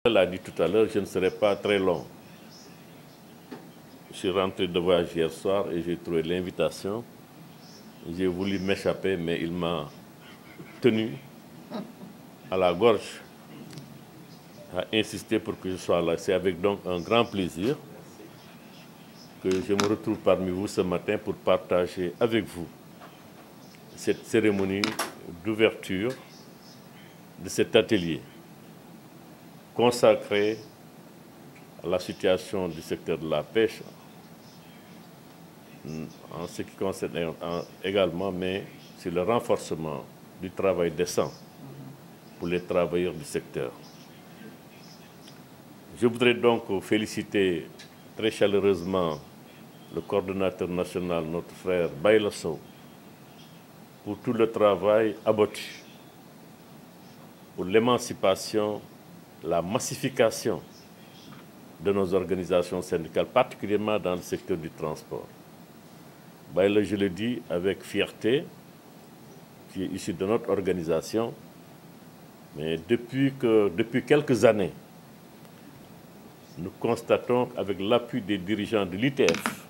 l'a dit tout à l'heure, je ne serai pas très long. Je suis rentré de voyage hier soir et j'ai trouvé l'invitation. J'ai voulu m'échapper, mais il m'a tenu à la gorge, a insisté pour que je sois là. C'est avec donc un grand plaisir que je me retrouve parmi vous ce matin pour partager avec vous cette cérémonie d'ouverture de cet atelier consacré à la situation du secteur de la pêche, en ce qui concerne également, mais c'est le renforcement du travail décent pour les travailleurs du secteur. Je voudrais donc féliciter très chaleureusement le coordonnateur national, notre frère Bayla Sow, pour tout le travail abattu pour l'émancipation, la massification de nos organisations syndicales, particulièrement dans le secteur du transport. Bayla, je le dis avec fierté, qui est issu de notre organisation, mais depuis quelques années, nous constatons avec l'appui des dirigeants de l'ITF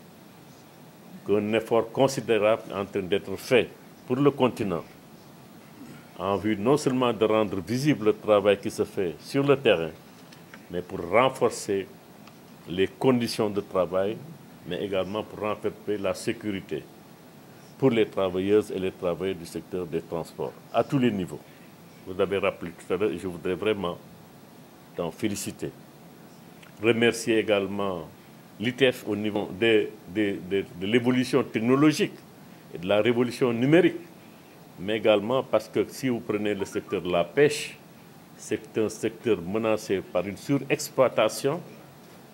qu'un effort considérable est en train d'être fait pour le continent en vue non seulement de rendre visible le travail qui se fait sur le terrain, mais pour renforcer les conditions de travail, mais également pour renforcer la sécurité pour les travailleuses et les travailleurs du secteur des transports, à tous les niveaux. Vous avez rappelé tout à l'heure et je voudrais vraiment t'en féliciter. Remercier également l'ITF au niveau de l'évolution technologique et de la révolution numérique, mais également parce que si vous prenez le secteur de la pêche, c'est un secteur menacé par une surexploitation,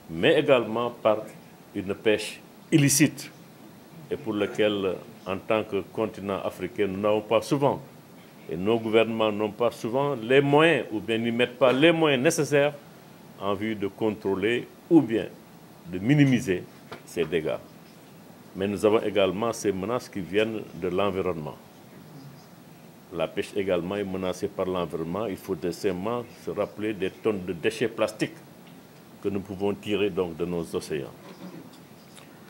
mais également par une pêche illicite et pour lequel, en tant que continent africain, nous n'avons pas souvent, et nos gouvernements n'ont pas souvent les moyens, ou bien n'y mettent pas les moyens nécessaires en vue de contrôler ou bien de minimiser ces dégâts. Mais nous avons également ces menaces qui viennent de l'environnement. La pêche également est menacée par l'environnement. Il faut décemment se rappeler des tonnes de déchets plastiques que nous pouvons tirer donc de nos océans.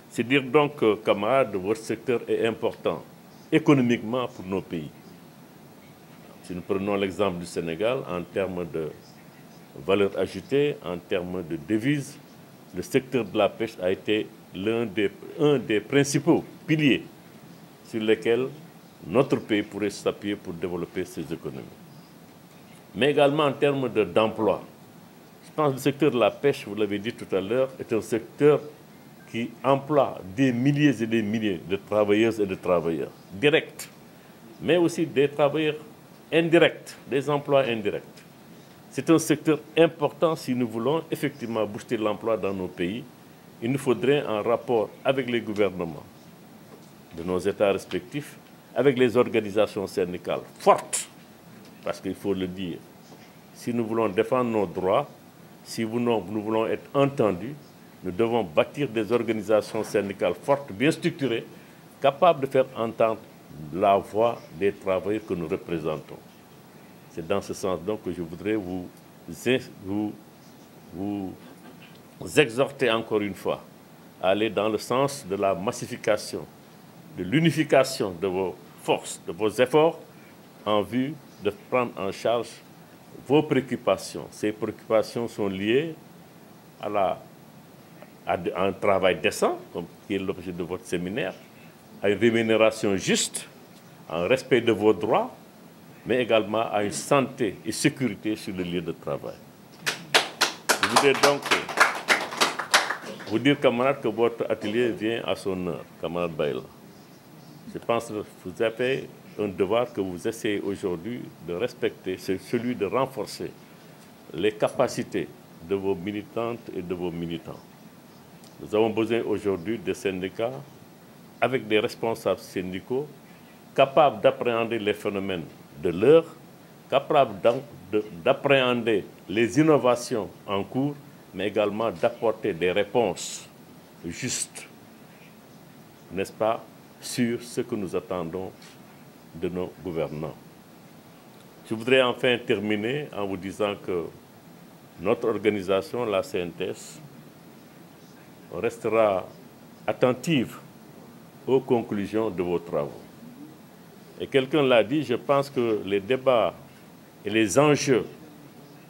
C'est dire donc, camarades, votre secteur est important économiquement pour nos pays. Si nous prenons l'exemple du Sénégal, en termes de valeur ajoutée, en termes de devises, le secteur de la pêche a été un des principaux piliers sur lesquels notre pays pourrait s'appuyer pour développer ses économies. Mais également en termes d'emploi. Je pense que le secteur de la pêche, vous l'avez dit tout à l'heure, est un secteur qui emploie des milliers et des milliers de travailleuses et de travailleurs directs, mais aussi des travailleurs indirects, des emplois indirects. C'est un secteur important si nous voulons effectivement booster l'emploi dans nos pays. Il nous faudrait un rapport avec les gouvernements de nos États respectifs, avec les organisations syndicales fortes, parce qu'il faut le dire, si nous voulons défendre nos droits, si nous voulons être entendus, nous devons bâtir des organisations syndicales fortes, bien structurées, capables de faire entendre la voix des travailleurs que nous représentons. C'est dans ce sens donc que je voudrais vous exhorter encore une fois à aller dans le sens de la massification, de l'unification de vos forces, de vos efforts en vue de prendre en charge vos préoccupations. Ces préoccupations sont liées à un travail décent, qui est l'objet de votre séminaire, à une rémunération juste, à un respect de vos droits, mais également à une santé et sécurité sur le lieu de travail. Je voudrais donc vous dire, camarades, que votre atelier vient à son heure, camarade Bayla. Je pense que vous avez un devoir que vous essayez aujourd'hui de respecter, c'est celui de renforcer les capacités de vos militantes et de vos militants. Nous avons besoin aujourd'hui de syndicats avec des responsables syndicaux capables d'appréhender les phénomènes de l'heure, capables d'appréhender les innovations en cours, mais également d'apporter des réponses justes, n'est-ce pas, sur ce que nous attendons de nos gouvernants. Je voudrais enfin terminer en vous disant que notre organisation, la CNTS, restera attentive aux conclusions de vos travaux. Et quelqu'un l'a dit, je pense que les débats et les enjeux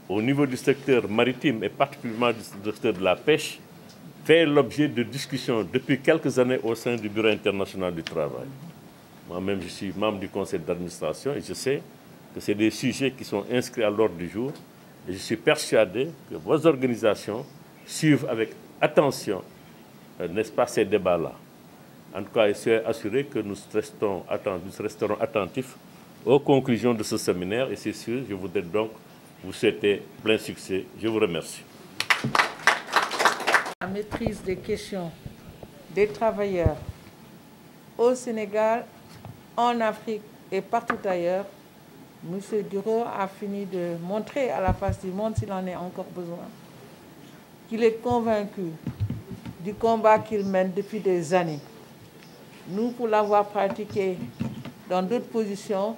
au niveau du secteur maritime et particulièrement du secteur de la pêche fait l'objet de discussions depuis quelques années au sein du Bureau international du travail. Moi-même, je suis membre du conseil d'administration et je sais que c'est des sujets qui sont inscrits à l'ordre du jour. Et je suis persuadé que vos organisations suivent avec attention, n'est-ce pas, ces débats-là. En tout cas, je suis assuré que nous resterons attentifs aux conclusions de ce séminaire et c'est sûr, je voudrais donc vous souhaiter plein succès. Je vous remercie. La maîtrise des questions des travailleurs au Sénégal, en Afrique et partout ailleurs, M. Guiraud a fini de montrer à la face du monde, s'il en est encore besoin, qu'il est convaincu du combat qu'il mène depuis des années. Nous, pour l'avoir pratiqué dans d'autres positions,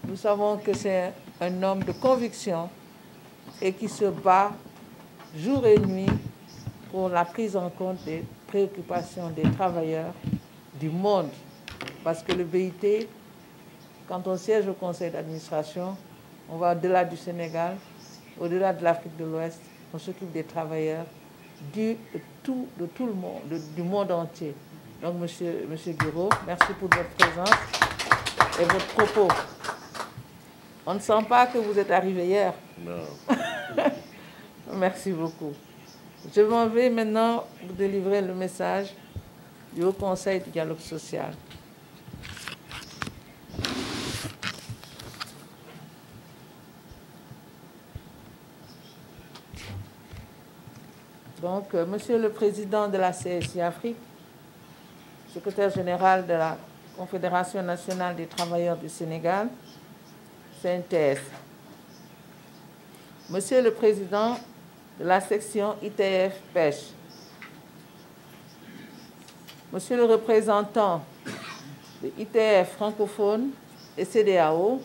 nous savons que c'est un homme de conviction et qui se bat jour et nuit pour la prise en compte des préoccupations des travailleurs du monde. Parce que le BIT, quand on siège au conseil d'administration, on va au-delà du Sénégal, au-delà de l'Afrique de l'Ouest, on s'occupe des travailleurs de tout le monde, du monde entier. Donc, monsieur Guiraud, merci pour votre présence et votre propos. On ne sent pas que vous êtes arrivé hier. Non. Merci beaucoup. Je m'en vais maintenant vous délivrer le message du Haut Conseil du dialogue social. Donc, Monsieur le Président de la CSI Afrique, secrétaire général de la Confédération nationale des travailleurs du Sénégal, CNTS, Monsieur le Président de la section ITF Pêche, Monsieur le représentant de ITF francophone et CEDEAO,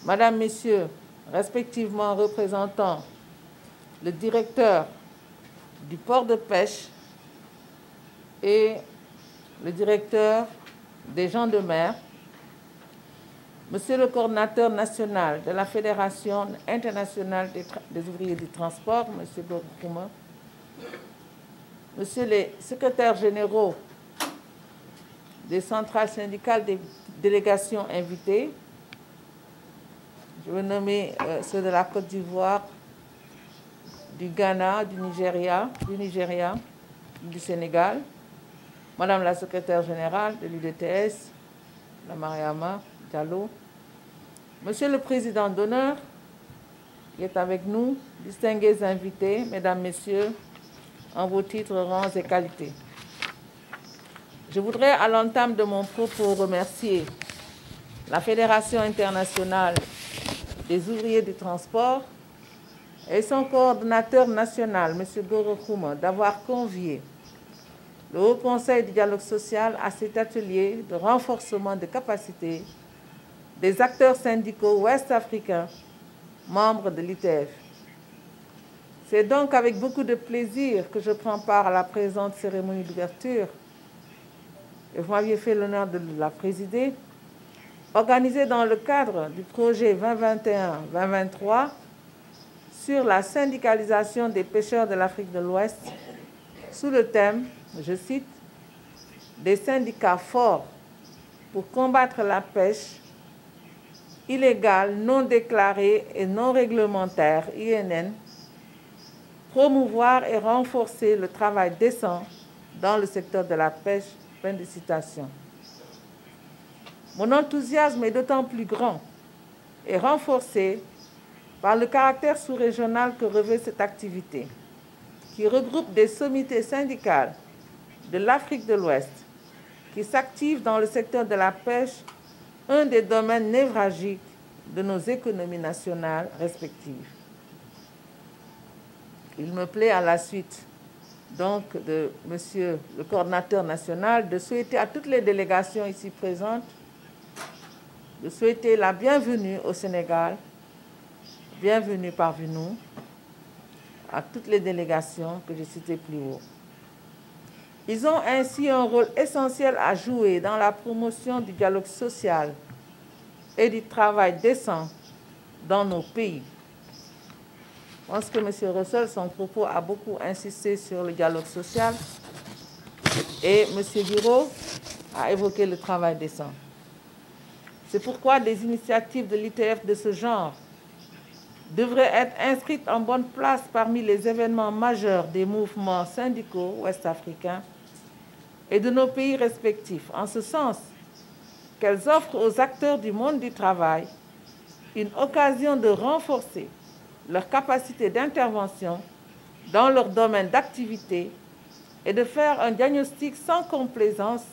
Madame, Messieurs, respectivement représentants le directeur du port de pêche et le directeur des gens de mer, Monsieur le coordinateur national de la Fédération internationale des ouvriers du transport, Monsieur Gourkouma, Monsieur les secrétaires généraux des centrales syndicales des délégations invitées, je vais nommer ceux de la Côte d'Ivoire, du Ghana, du Nigeria, du Sénégal, Madame la secrétaire générale de l'UDTS, la Mariama Diallo, Monsieur le Président d'honneur qui est avec nous, distingués invités, Mesdames, Messieurs, en vos titres, rangs et qualités. Je voudrais, à l'entame de mon propos, remercier la Fédération internationale des ouvriers du transport et son coordonnateur national, M. Goro Kouma, d'avoir convié le Haut Conseil du dialogue social à cet atelier de renforcement de capacités des acteurs syndicaux ouest-africains, membres de l'ITF. C'est donc avec beaucoup de plaisir que je prends part à la présente cérémonie d'ouverture, et vous m'aviez fait l'honneur de la présider, organisée dans le cadre du projet 2021-2023 sur la syndicalisation des pêcheurs de l'Afrique de l'Ouest, sous le thème, je cite, « Des syndicats forts pour combattre la pêche illégale, non déclarée et non réglementaire, INN, promouvoir et renforcer le travail décent dans le secteur de la pêche ». Fin de citation. Mon enthousiasme est d'autant plus grand et renforcé par le caractère sous-régional que revêt cette activité, qui regroupe des sommités syndicales de l'Afrique de l'Ouest, qui s'activent dans le secteur de la pêche, un des domaines névralgiques de nos économies nationales respectives. Il me plaît à la suite donc de Monsieur le coordinateur national de souhaiter à toutes les délégations ici présentes de souhaiter la bienvenue au Sénégal bienvenue parmi nous à toutes les délégations que j'ai citées plus haut. Ils ont ainsi un rôle essentiel à jouer dans la promotion du dialogue social et du travail décent dans nos pays. Je pense que M. Russell, son propos a beaucoup insisté sur le dialogue social et M. Bureau a évoqué le travail décent. C'est pourquoi des initiatives de l'ITF de ce genre devraient être inscrites en bonne place parmi les événements majeurs des mouvements syndicaux ouest-africains et de nos pays respectifs, en ce sens qu'elles offrent aux acteurs du monde du travail une occasion de renforcer leur capacité d'intervention dans leur domaine d'activité et de faire un diagnostic sans complaisance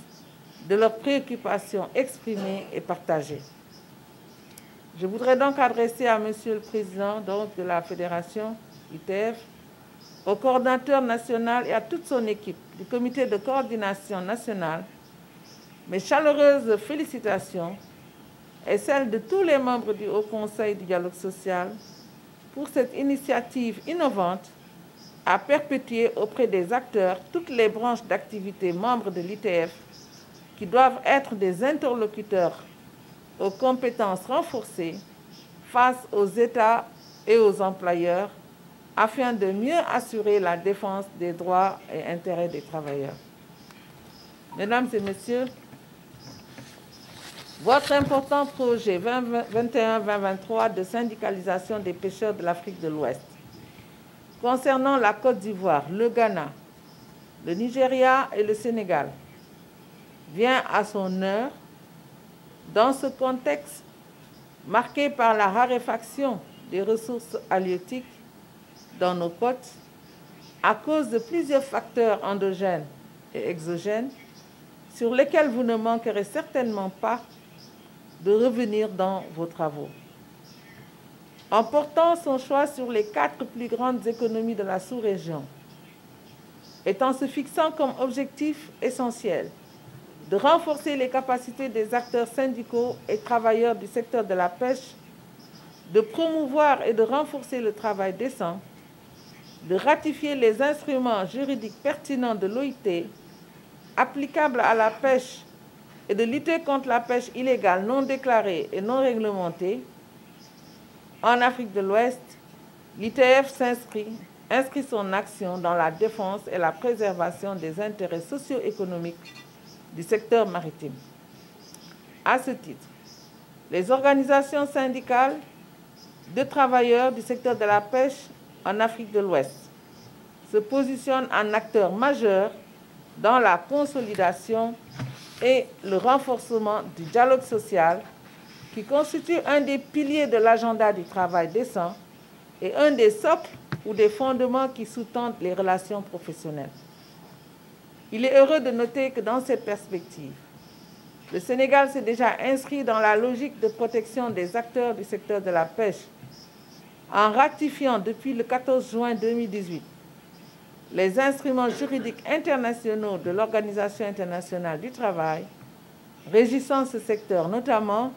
de leurs préoccupations exprimées et partagées. Je voudrais donc adresser à Monsieur le Président de la Fédération ITF, au coordinateur national et à toute son équipe du comité de coordination nationale mes chaleureuses félicitations et celles de tous les membres du Haut Conseil du dialogue social pour cette initiative innovante à perpétuer auprès des acteurs toutes les branches d'activité membres de l'ITF qui doivent être des interlocuteurs aux compétences renforcées face aux États et aux employeurs afin de mieux assurer la défense des droits et intérêts des travailleurs. Mesdames et Messieurs, votre important projet 2021-2023 de syndicalisation des pêcheurs de l'Afrique de l'Ouest concernant la Côte d'Ivoire, le Ghana, le Nigeria et le Sénégal vient à son heure dans ce contexte marqué par la raréfaction des ressources halieutiques dans nos côtes à cause de plusieurs facteurs endogènes et exogènes sur lesquels vous ne manquerez certainement pas de revenir dans vos travaux. En portant son choix sur les 4 plus grandes économies de la sous-région, et en se fixant comme objectif essentiel de renforcer les capacités des acteurs syndicaux et travailleurs du secteur de la pêche, de promouvoir et de renforcer le travail décent, de ratifier les instruments juridiques pertinents de l'OIT applicables à la pêche et de lutter contre la pêche illégale non déclarée et non réglementée, en Afrique de l'Ouest, l'ITF inscrit son action dans la défense et la préservation des intérêts socio-économiques du secteur maritime. À ce titre, les organisations syndicales de travailleurs du secteur de la pêche en Afrique de l'Ouest se positionnent en acteurs majeurs dans la consolidation et le renforcement du dialogue social qui constitue un des piliers de l'agenda du travail décent et un des socles ou des fondements qui sous-tendent les relations professionnelles. Il est heureux de noter que dans cette perspective, le Sénégal s'est déjà inscrit dans la logique de protection des acteurs du secteur de la pêche en ratifiant depuis le 14 juin 2018 les instruments juridiques internationaux de l'Organisation internationale du travail régissant ce secteur, notamment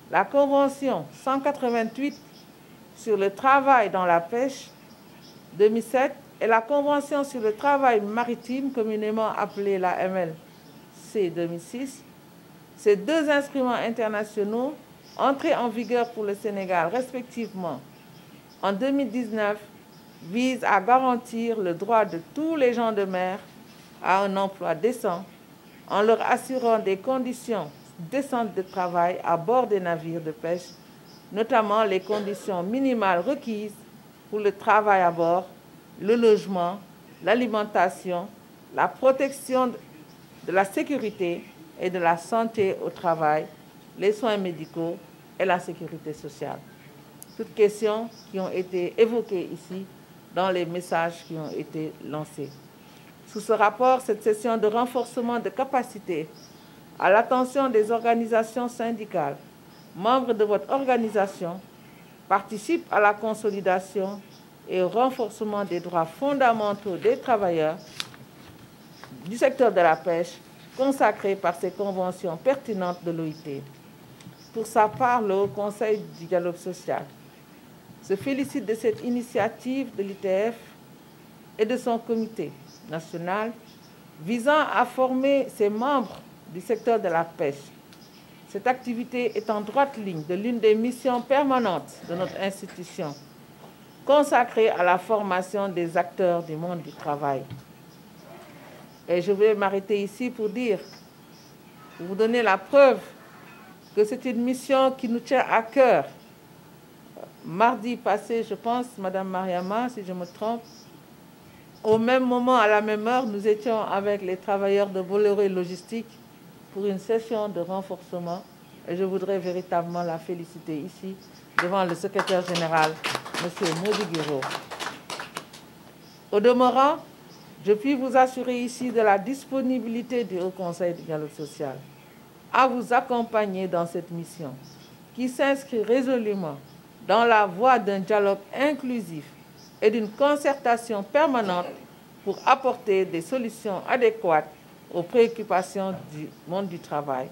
la Convention 188 sur le travail dans la pêche 2007 et la Convention sur le travail maritime, communément appelée la MLC 2006. Ces 2 instruments internationaux, entrés en vigueur pour le Sénégal respectivement en 2019, visent à garantir le droit de tous les gens de mer à un emploi décent en leur assurant des conditions décentes de travail à bord des navires de pêche, notamment les conditions minimales requises pour le travail à bord, le logement, l'alimentation, la protection de la sécurité et de la santé au travail, les soins médicaux et la sécurité sociale. Toutes questions qui ont été évoquées ici dans les messages qui ont été lancés. Sous ce rapport, cette session de renforcement de capacité à l'attention des organisations syndicales, membres de votre organisation, participe à la consolidation et au renforcement des droits fondamentaux des travailleurs du secteur de la pêche consacrés par ces conventions pertinentes de l'OIT. Pour sa part, le Haut Conseil du dialogue social se félicite de cette initiative de l'ITF et de son comité national visant à former ses membres du secteur de la pêche. Cette activité est en droite ligne de l'une des missions permanentes de notre institution, consacrée à la formation des acteurs du monde du travail. Et je vais m'arrêter ici pour vous donner la preuve que c'est une mission qui nous tient à cœur. Mardi passé, je pense, Madame Mariama, si je me trompe, au même moment, à la même heure, nous étions avec les travailleurs de Bolloré Logistique pour une session de renforcement. Et je voudrais véritablement la féliciter ici, devant le secrétaire général, M. Modigiro. Au demeurant, je puis vous assurer ici de la disponibilité du Haut Conseil du dialogue social à vous accompagner dans cette mission qui s'inscrit résolument dans la voie d'un dialogue inclusif et d'une concertation permanente pour apporter des solutions adéquates aux préoccupations du monde du travail.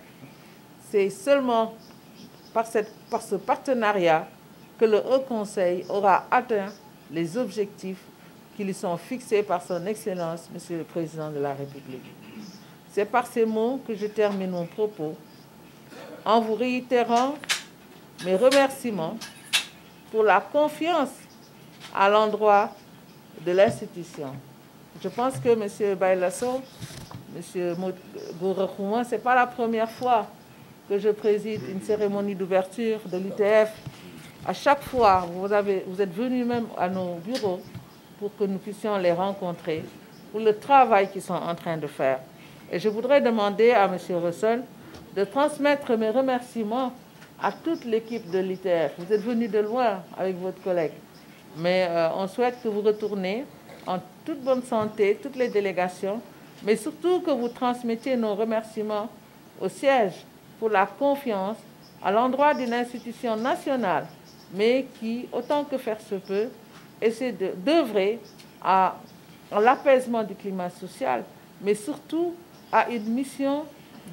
C'est seulement par ce partenariat que le Haut Conseil aura atteint les objectifs qui lui sont fixés par son Excellence, Monsieur le Président de la République. C'est par ces mots que je termine mon propos en vous réitérant mes remerciements pour la confiance à l'endroit de l'institution. Je pense que M. Baylasso, M. Gora Khouma, ce n'est pas la première fois que je préside une cérémonie d'ouverture de l'ITF. À chaque fois, vous êtes venus même à nos bureaux pour que nous puissions les rencontrer, pour le travail qu'ils sont en train de faire. Et je voudrais demander à M. Russell de transmettre mes remerciements à toute l'équipe de l'ITF. Vous êtes venus de loin avec votre collègue, mais on souhaite que vous retourniez en toute bonne santé, toutes les délégations, mais surtout que vous transmettiez nos remerciements au siège pour la confiance à l'endroit d'une institution nationale, mais qui, autant que faire se peut, essaie d'œuvrer à l'apaisement du climat social, mais surtout à une mission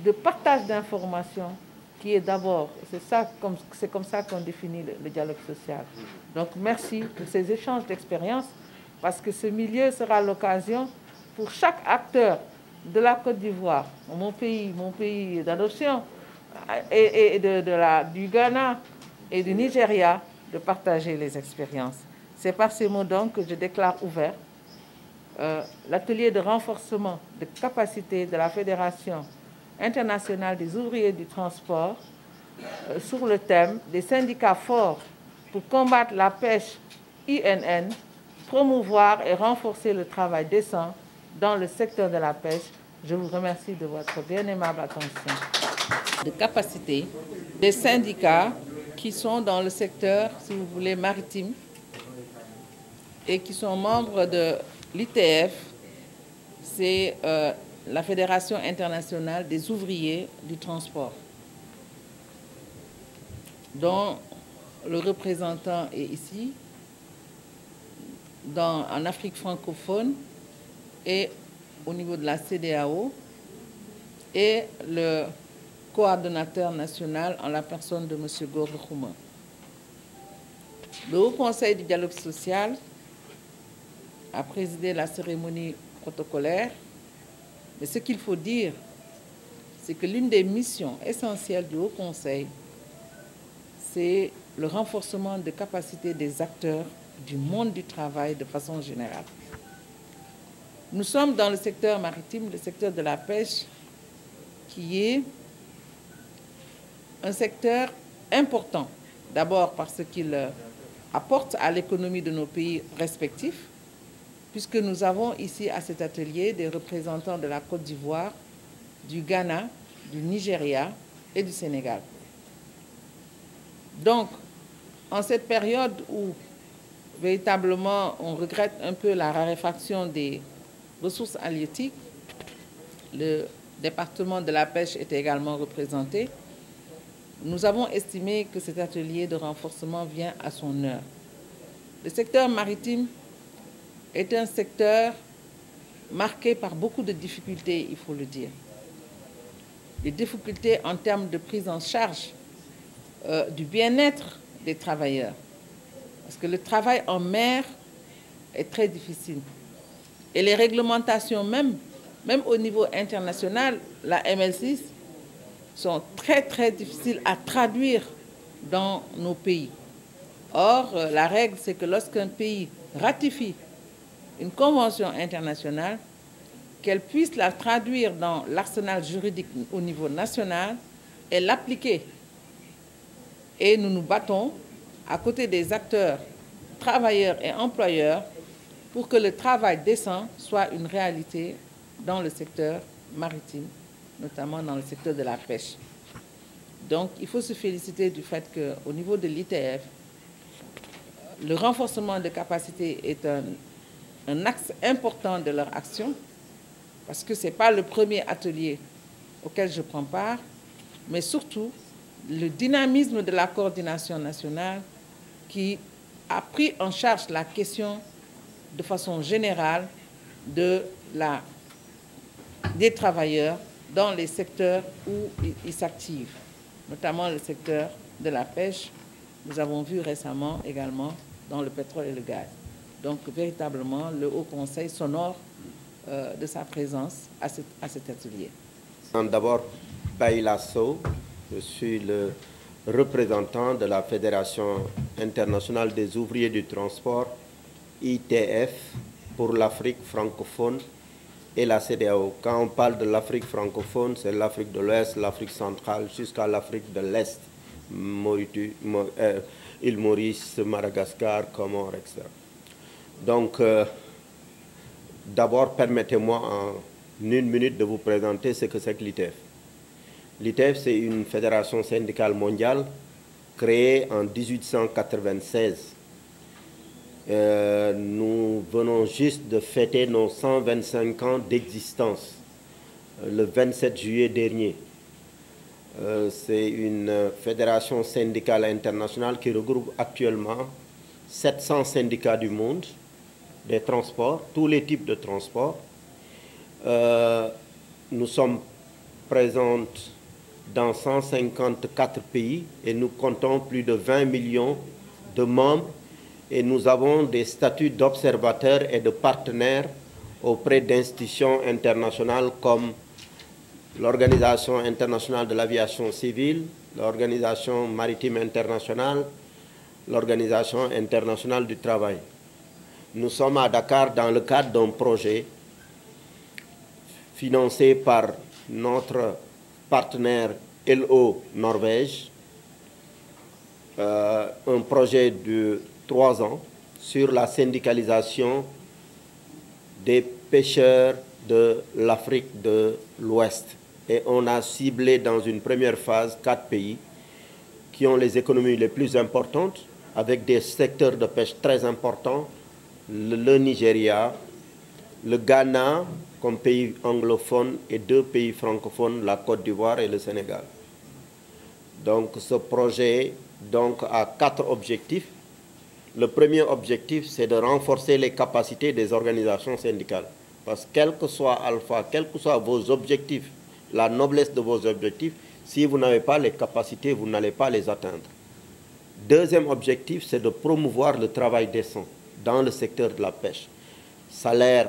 de partage d'informations qui est d'abord, c'est comme ça qu'on définit le dialogue social. Donc merci pour ces échanges d'expériences, parce que ce milieu sera l'occasion pour chaque acteur de la Côte d'Ivoire, mon pays d'adoption, et du Ghana et du Nigeria, de partager les expériences. C'est par ces mots donc que je déclare ouvert l'atelier de renforcement de capacité de la Fédération internationale des ouvriers du transport sur le thème des syndicats forts pour combattre la pêche INN, promouvoir et renforcer le travail décent dans le secteur de la pêche. Je vous remercie de votre bien aimable attention. De capacité des syndicats qui sont dans le secteur, si vous voulez, maritime et qui sont membres de l'ITF, c'est la Fédération internationale des ouvriers du transport, dont le représentant est ici, en Afrique francophone et au niveau de la CEDEAO, et le coordonnateur national en la personne de M. Gora Khouma. Le Haut Conseil du dialogue social a présidé la cérémonie protocolaire, mais ce qu'il faut dire, c'est que l'une des missions essentielles du Haut Conseil, c'est le renforcement de capacités des acteurs du monde du travail de façon générale. Nous sommes dans le secteur maritime, le secteur de la pêche, qui est un secteur important, d'abord parce qu'il apporte à l'économie de nos pays respectifs, puisque nous avons ici à cet atelier des représentants de la Côte d'Ivoire, du Ghana, du Nigeria et du Sénégal. Donc, en cette période où véritablement on regrette un peu la raréfaction des ressources halieutiques, le département de la pêche était également représenté. Nous avons estimé que cet atelier de renforcement vient à son heure. Le secteur maritime est un secteur marqué par beaucoup de difficultés, il faut le dire. Des difficultés en termes de prise en charge du bien-être des travailleurs. Parce que le travail en mer est très difficile. Et les réglementations, même au niveau international, la ML6, sont très, très difficiles à traduire dans nos pays. Or, la règle, c'est que lorsqu'un pays ratifie une convention internationale, qu'elle puisse la traduire dans l'arsenal juridique au niveau national et l'appliquer. Et nous nous battons à côté des acteurs, travailleurs et employeurs pour que le travail décent soit une réalité dans le secteur maritime, notamment dans le secteur de la pêche. Donc, il faut se féliciter du fait qu'au niveau de l'ITF, le renforcement de capacité est un axe important de leur action, parce que ce n'est pas le premier atelier auquel je prends part, mais surtout le dynamisme de la coordination nationale qui a pris en charge la question de façon générale des travailleurs dans les secteurs où ils s'activent, notamment le secteur de la pêche. Nous avons vu récemment également dans le pétrole et le gaz. Donc, véritablement, le Haut Conseil s'honore de sa présence à cet atelier. D'abord, Baïla Sow, je suis le représentant de la Fédération internationale des ouvriers du transport, ITF, pour l'Afrique francophone et la CEDEAO. Quand on parle de l'Afrique francophone, c'est l'Afrique de l'Ouest, l'Afrique centrale, jusqu'à l'Afrique de l'Est, île Maurice, Madagascar, Comores, etc. Donc, d'abord, permettez-moi en une minute de vous présenter ce que c'est que l'ITF. L'ITF, c'est une fédération syndicale mondiale créée en 1896. Nous venons juste de fêter nos 125 ans d'existence, le 27 juillet dernier. C'est une fédération syndicale internationale qui regroupe actuellement 700 syndicats du monde, des transports, tous les types de transports. Nous sommes présents dans 154 pays et nous comptons plus de 20 millions de membres et nous avons des statuts d'observateurs et de partenaires auprès d'institutions internationales comme l'Organisation internationale de l'aviation civile, l'Organisation maritime internationale, l'Organisation internationale du travail. Nous sommes à Dakar dans le cadre d'un projet financé par notre partenaire LO Norvège, un projet de 3 ans sur la syndicalisation des pêcheurs de l'Afrique de l'Ouest. Et on a ciblé dans une première phase 4 pays qui ont les économies les plus importantes, avec des secteurs de pêche très importants, le Nigeria, le Ghana comme pays anglophone et 2 pays francophones, la Côte d'Ivoire et le Sénégal. Donc ce projet a 4 objectifs. Le premier objectif, c'est de renforcer les capacités des organisations syndicales. Parce que quel que soit Alpha, quels que soient vos objectifs, la noblesse de vos objectifs, si vous n'avez pas les capacités, vous n'allez pas les atteindre. Deuxième objectif, c'est de promouvoir le travail décent dans le secteur de la pêche. Salaire,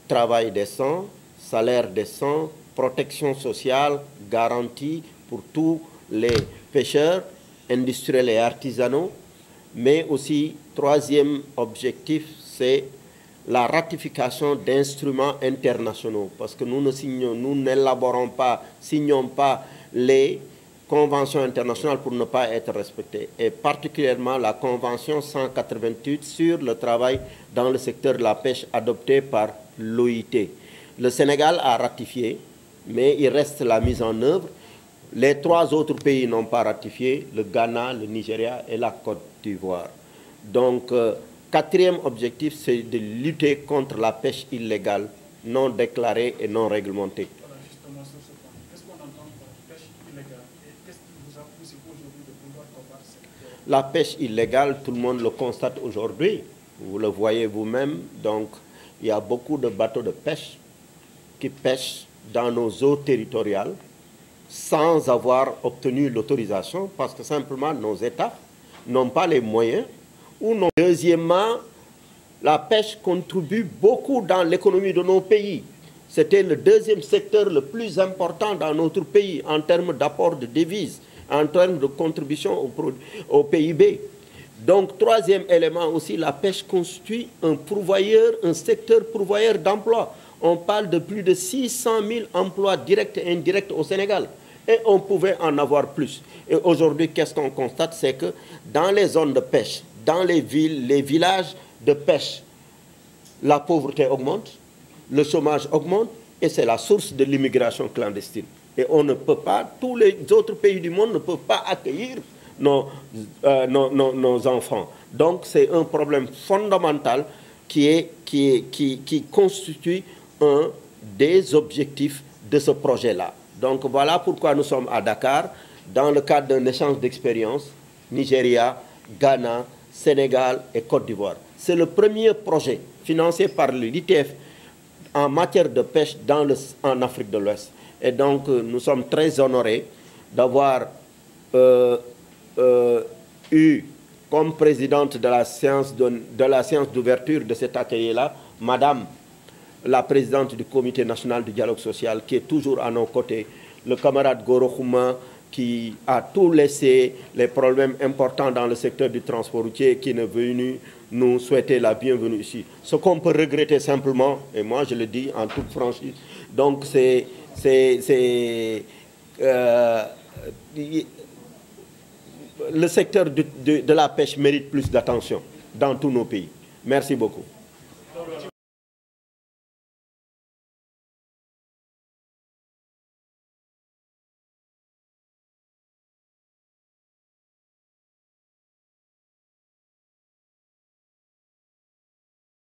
travail décent, salaire décent, protection sociale, garantie pour tous les pêcheurs industriels et artisanaux. Mais aussi, troisième objectif, c'est la ratification d'instruments internationaux. Parce que nous n'élaborons pas, signons pas les conventions internationales pour ne pas être respectées. Et particulièrement la Convention 188 sur le travail dans le secteur de la pêche adoptée par l'OIT. Le Sénégal a ratifié, mais il reste la mise en œuvre. Les 3 autres pays n'ont pas ratifié, le Ghana, le Nigeria et la Côte d'Ivoire. Donc, 4e objectif, c'est de lutter contre la pêche illégale, non déclarée et non réglementée. Voilà, justement sur ce point. Qu'est-ce qu'on entend par pêche illégale et qu'est-ce qui vous a poussé aujourd'hui de pouvoir combattre cette... La pêche illégale, tout le monde le constate aujourd'hui. Vous le voyez vous-même. Donc, il y a beaucoup de bateaux de pêche qui pêchent dans nos eaux territoriales sans avoir obtenu l'autorisation parce que simplement nos États n'ont pas les moyens ou non. Deuxièmement, la pêche contribue beaucoup dans l'économie de nos pays. C'était le deuxième secteur le plus important dans notre pays en termes d'apport de devises, en termes de contribution au PIB. Donc, troisième élément aussi, la pêche constitue un secteur pourvoyeur d'emplois. On parle de plus de 600 000 emplois directs et indirects au Sénégal. Et on pouvait en avoir plus. Et aujourd'hui, qu'est-ce qu'on constate? C'est que dans les zones de pêche, dans les villes, les villages de pêche, la pauvreté augmente, le chômage augmente et c'est la source de l'immigration clandestine. Et on ne peut pas, tous les autres pays du monde ne peuvent pas accueillir nos enfants. Donc c'est un problème fondamental qui constitue un des objectifs de ce projet-là. Donc voilà pourquoi nous sommes à Dakar, dans le cadre d'un échange d'expériences, Nigeria, Ghana, Sénégal et Côte d'Ivoire. C'est le premier projet financé par l'ITF en matière de pêche en Afrique de l'Ouest. Et donc, nous sommes très honorés d'avoir eu comme présidente de la séance d'ouverture de cet atelier-là, Madame la présidente du Comité national du dialogue social, qui est toujours à nos côtés, le camarade Goro Khouma, qui a tout laissé, les problèmes importants dans le secteur du transport routier, qui est venu nous souhaiter la bienvenue ici. Ce qu'on peut regretter simplement, et moi je le dis en toute franchise, donc le secteur de la pêche mérite plus d'attention dans tous nos pays. Merci beaucoup.